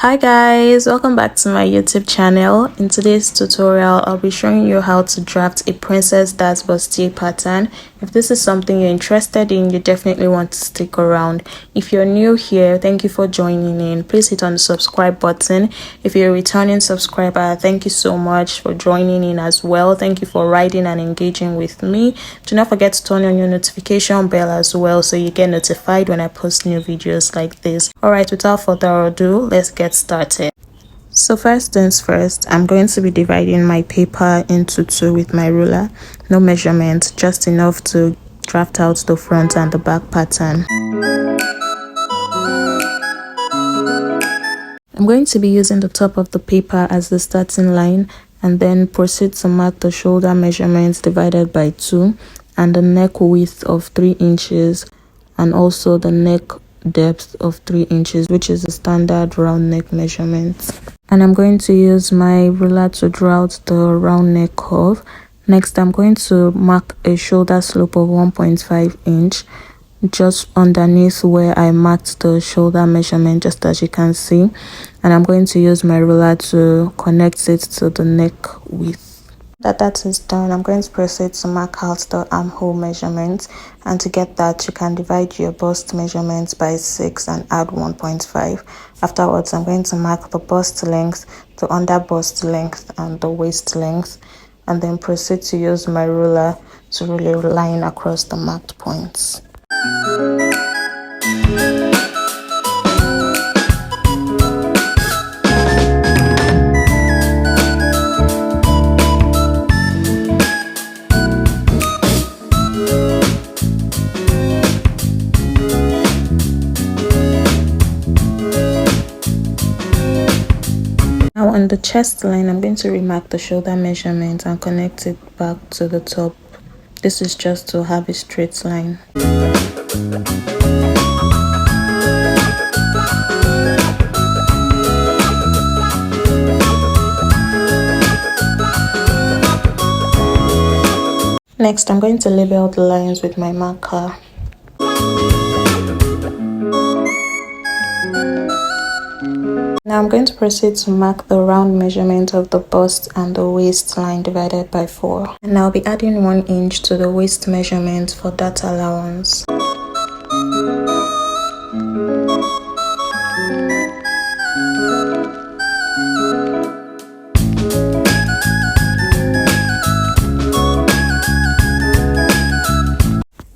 Hi guys, welcome back to my YouTube channel. In today's tutorial, I'll be showing you how to draft a princess that's bustier pattern. If this is something you're interested in, you definitely want to stick around. If you're new here, thank you for joining in. Please hit on the subscribe button. If you're a returning subscriber, thank you so much for joining in as well. Thank you for riding and engaging with me. Do not forget to turn on your notification bell as well so you get notified when I post new videos like this. Alright, without further ado, let's get started. So first things first, I'm going to be dividing my paper into two with my ruler. No measurement, just enough to draft out the front and the back pattern. I'm going to be using the top of the paper as the starting line and then proceed to mark the shoulder measurements divided by 2 and the neck width of 3 inches and also the neck depth of 3 inches, which is the standard round neck measurement. And I'm going to use my ruler to draw out the round neck curve. Next, I'm going to mark a shoulder slope of 1.5 inch just underneath where I marked the shoulder measurement, just as you can see. And I'm going to use my ruler to connect it to the neck width. That is done, I'm going to proceed to mark out the armhole measurement, and to get that you can divide your bust measurements by 6 and add 1.5. Afterwards, I'm going to mark the bust length, the under bust length and the waist length, and then proceed to use my ruler to really line across the marked points. Now on the chest line, I'm going to remark the shoulder measurement and connect it back to the top. This is just to have a straight line. Next, I'm going to label the lines with my marker. Now I'm going to proceed to mark the round measurement of the bust and the waistline divided by 4. And I'll be adding 1 inch to the waist measurement for that allowance.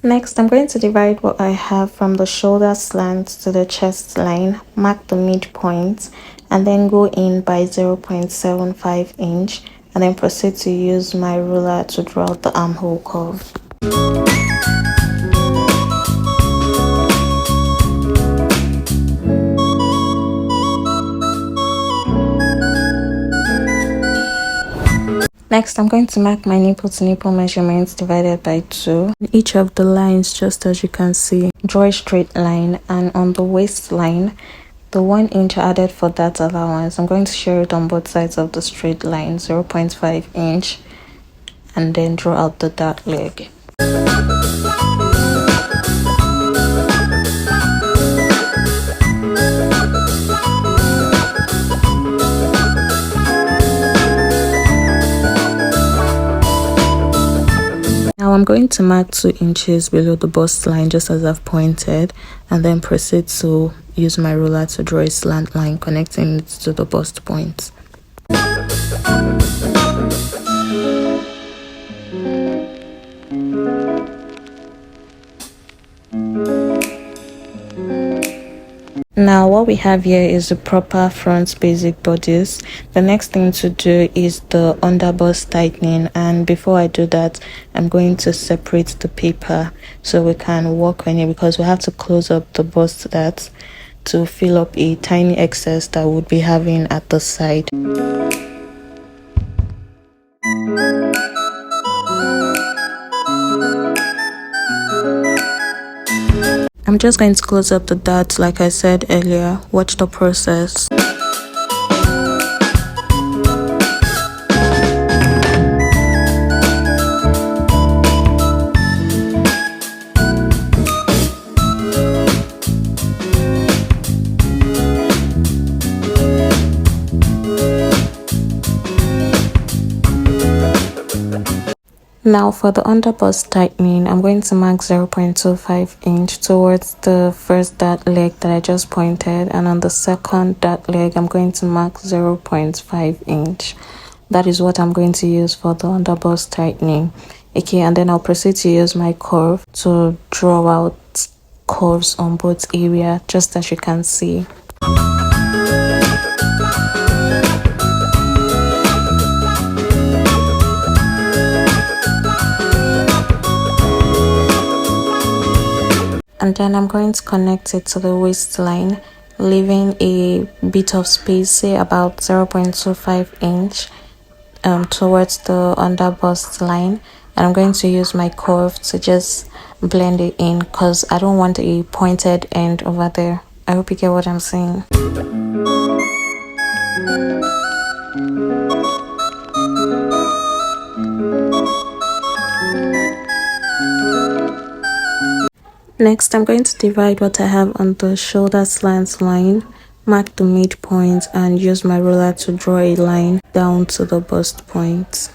Next, I'm going to divide what I have from the shoulder slant to the chest line, mark the midpoint, and then go in by 0.75 inch, and then proceed to use my ruler to draw out the armhole curve. Next, I'm going to mark my nipple to nipple measurements divided by 2. In each of the lines, just as you can see, draw a straight line, and on the waistline, the 1 inch added for that allowance, I'm going to share it on both sides of the straight line, 0.5 inch, and then draw out the dart leg. Now I'm going to mark 2 inches below the bust line, just as I've pointed, and then proceed to use my ruler to draw a slant line connecting it to the bust point. Now what we have here is the proper front basic bodice. The next thing to do is the under bust tightening, and before I do that, I'm going to separate the paper so we can work on it, because we have to close up the bust that to fill up a tiny excess that we'll be having at the side. I'm just going to close up the darts like I said earlier. Watch the process. Now for the under bust tightening, I'm going to mark 0.25 inch towards the first dart leg that I just pointed, and on the second dart leg I'm going to mark 0.5 inch. That is what I'm going to use for the under bust tightening. Okay, and then I'll proceed to use my curve to draw out curves on both areas, just as you can see. And then I'm going to connect it to the waistline, leaving a bit of space, say about 0.25 inch towards the under bust line. And I'm going to use my curve to just blend it in because I don't want a pointed end over there. I hope you get what I'm saying. Next, I'm going to divide what I have on the shoulder slant line, mark the midpoint, and use my ruler to draw a line down to the bust point.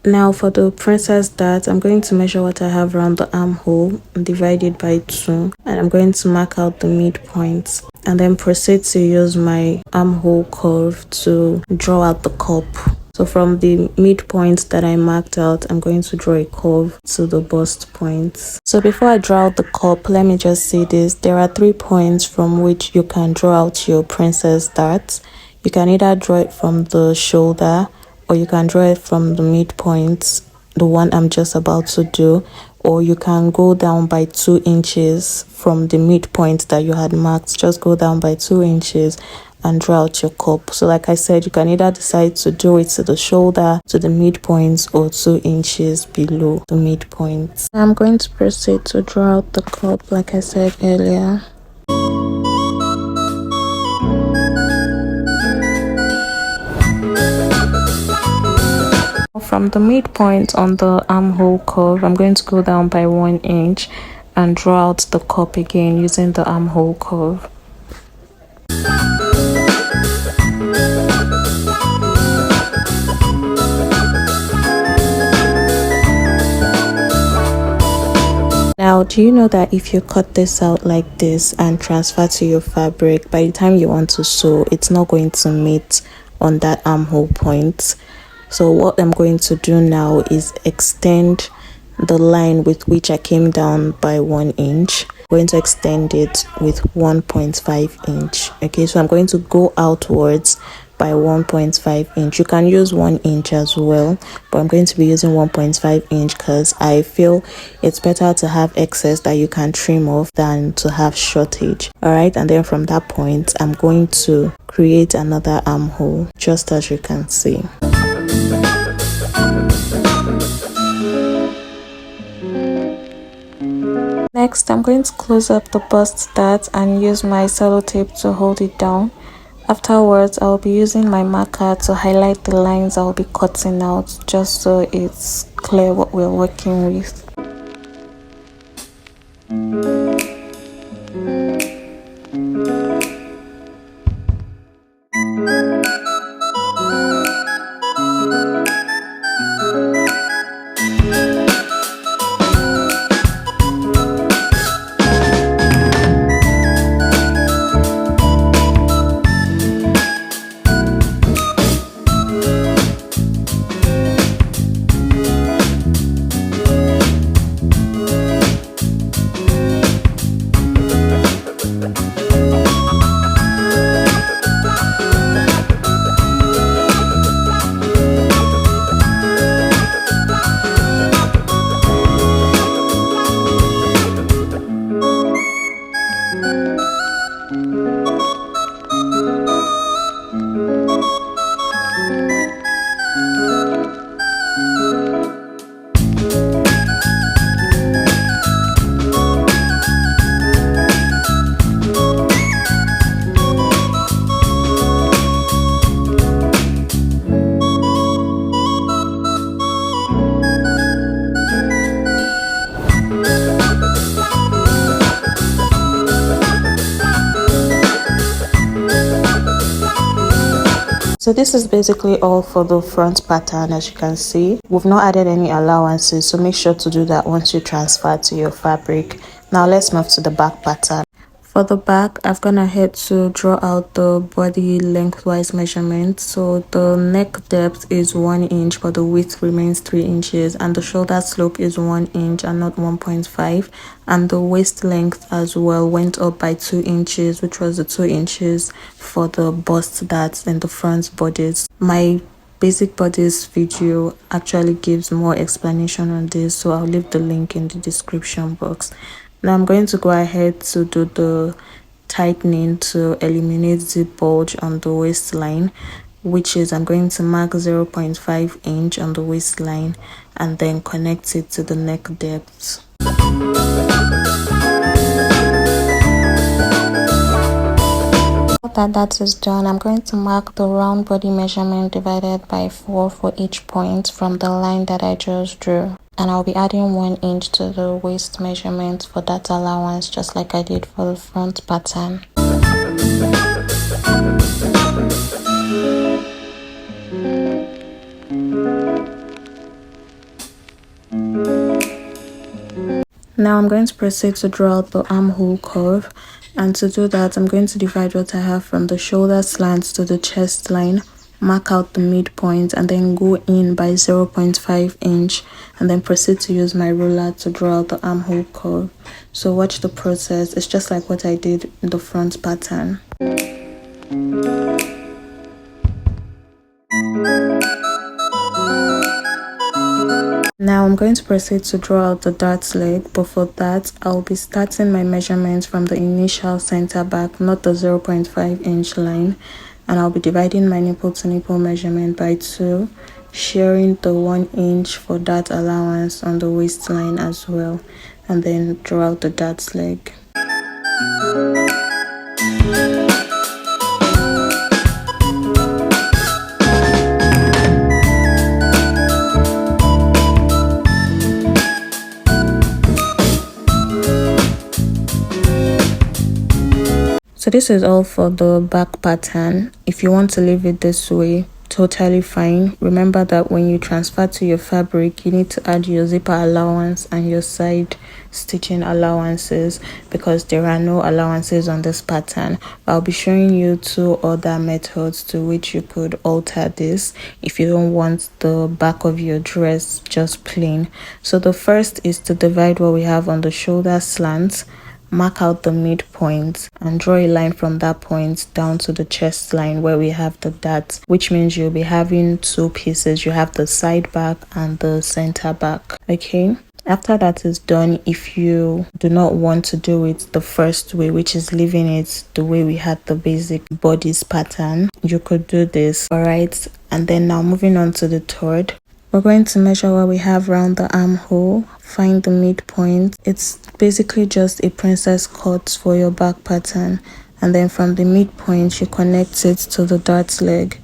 Now for the princess dart, I'm going to measure what I have around the armhole and divide it by 2, and I'm going to mark out the midpoint and then proceed to use my armhole curve to draw out the cup. So from the midpoint that I marked out, I'm going to draw a curve to the bust point. So before I draw out the cup, let me just say this. There are 3 points from which you can draw out your princess dart. You can either draw it from the shoulder, or you can draw it from the midpoint, the one I'm just about to do, or you can go down by 2 inches from the midpoint that you had marked. Just go down by 2 inches and draw out your cup. So like I said, you can either decide to do it to the shoulder, to the midpoint, or 2 inches below the midpoint. I'm going to proceed to draw out the cup like I said earlier. From the midpoint on the armhole curve, I'm going to go down by 1 inch and draw out the cup again using the armhole curve. Now, do you know that if you cut this out like this and transfer to your fabric, by the time you want to sew, it's not going to meet on that armhole point? So what I'm going to do now is extend the line with which I came down by 1 inch. I'm going to extend it with 1.5 inch. Okay, so I'm going to go outwards by 1.5 inch. You can use 1 inch as well, but I'm going to be using 1.5 inch because I feel it's better to have excess that you can trim off than to have shortage. All right, and then from that point, I'm going to create another armhole, just as you can see. Next, I'm going to close up the bust dart and use my sellotape to hold it down. Afterwards, I'll be using my marker to highlight the lines I'll be cutting out, just so it's clear what we're working with. So this is basically all for the front pattern. As you can see, we've not added any allowances, so make sure to do that once you transfer to your fabric. Now let's move to the back pattern. For the back, I've gone ahead to draw out the body lengthwise measurement. So the neck depth is 1 inch, but the width remains 3 inches, and the shoulder slope is 1 inch and not 1.5, and the waist length as well went up by 2 inches, which was the 2 inches for the bust that's in the front bodice. My basic bodice video actually gives more explanation on this, so I'll leave the link in the description box. Now I'm going to go ahead to do the tightening to eliminate the bulge on the waistline, which is I'm going to mark 0.5 inch on the waistline and then connect it to the neck depth. Now that is done, I'm going to mark the round body measurement divided by 4 for each point from the line that I just drew. And I'll be adding 1 inch to the waist measurement for that allowance, just like I did for the front pattern. Now I'm going to proceed to draw out the armhole curve, and to do that I'm going to divide what I have from the shoulder slant to the chest line, mark out the midpoint, and then go in by 0.5 inch, and then proceed to use my ruler to draw out the armhole curve. So watch the process. It's just like what I did in the front pattern. Now I'm going to proceed to draw out the dart leg, but for that I'll be starting my measurements from the initial center back, not the 0.5 inch line, and I'll be dividing my nipple to nipple measurement by 2, sharing the 1 inch for dart allowance on the waistline as well, and then draw out the dart leg. So this is all for the back pattern. If you want to leave it this way, totally fine. Remember that when you transfer to your fabric, you need to add your zipper allowance and your side stitching allowances, because there are no allowances on this pattern. I'll be showing you 2 other methods to which you could alter this if you don't want the back of your dress just plain. So the first is to divide what we have on the shoulder slant, mark out the midpoint, and draw a line from that point down to the chest line where we have the dart, which means you'll be having 2 pieces. You have the side back and the center back. Okay, after that is done, if you do not want to do it the first way, which is leaving it the way we had the basic bodice pattern, you could do this. All right, and then now moving on to the third, we're going to measure what we have around the armhole, find the midpoint. It's basically just a princess cut for your back pattern, and then from the midpoint you connect it to the dart leg.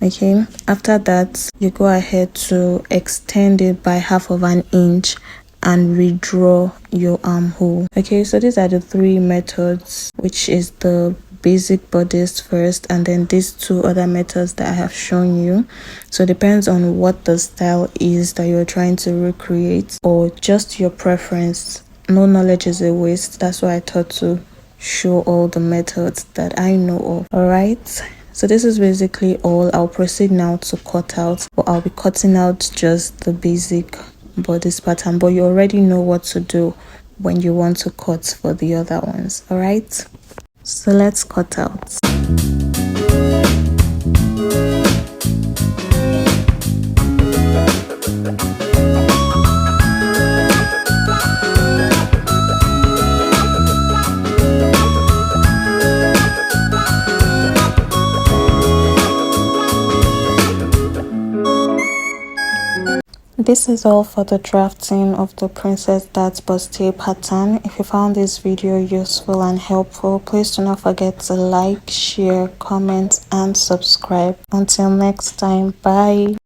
Okay, after that you go ahead to extend it by 1/2 inch and redraw your armhole. Okay, so these are the 3 methods, which is the basic bodice first, and then these 2 other methods that I have shown you. So it depends on what the style is that you're trying to recreate, or just your preference. No knowledge is a waste. That's why I thought to show all the methods that I know of. All right, so this is basically all. I'll proceed now to cut out, or I'll be cutting out just the basic bodice pattern, but you already know what to do when you want to cut for the other ones. All right, so let's cut out. This is all for the drafting of the Princess Darts Bustier pattern. If you found this video useful and helpful, please do not forget to like, share, comment, and subscribe. Until next time, bye.